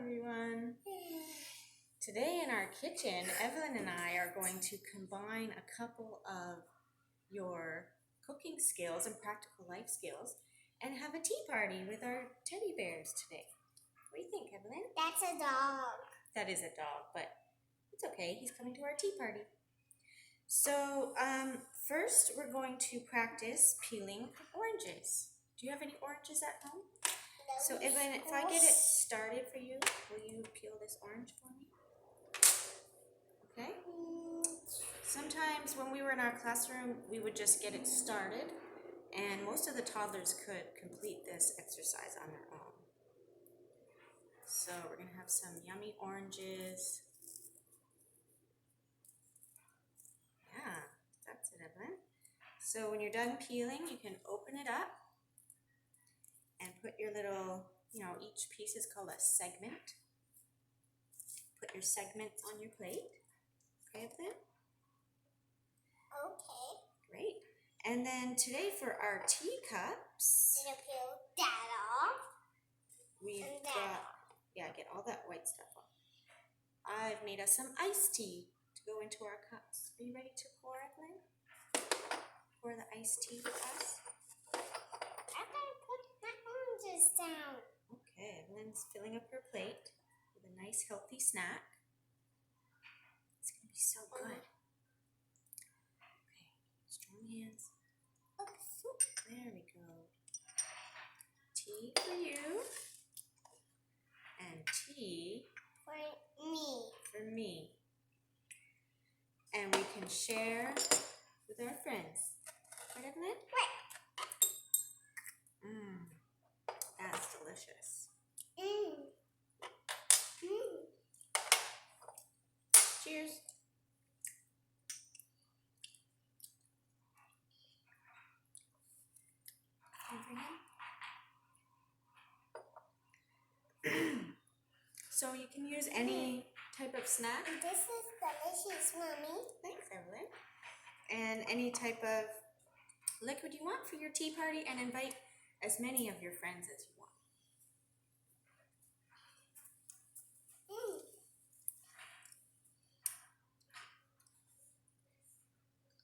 everyone. Today in our kitchen, Evelyn and I are going to combine a couple of your cooking skills and practical life skills and have a tea party with our teddy bears today. What do you think, Evelyn? That's a dog. That is a dog, but it's okay. He's coming to our tea party. So first we're going to practice peeling oranges. Do you have any oranges at home? So Evelyn, if I get it started for you, will you peel this orange for me? Okay. Sometimes when we were in our classroom, we would just get it started, and most of the toddlers could complete this exercise on their own. So we're going to have some yummy oranges. Yeah, that's it, Evelyn. So when you're done peeling, you can open it up and put your little, each piece is called a segment. Put your segments on your plate. Okay, Evelyn? Okay. Great. And then today for our teacups, I'm gonna peel that off. we've And that got, off. get all that white stuff off. I've made us some iced tea to go into our cups. Are you ready to pour, Evelyn? Pour the iced tea for us. I'm gonna put my oranges down. Okay, Evelyn's filling up her plate with a nice healthy snack. It's gonna be so good. Okay, strong hands. There we go. Tea for you. And tea For me. for me. And we can share with our friends. Right, Evelyn? That's delicious. Cheers. So you can use any type of snack. This is delicious, Mommy. Thanks, Evelyn. And any type of liquid you want for your tea party, and invite as many of your friends as you want.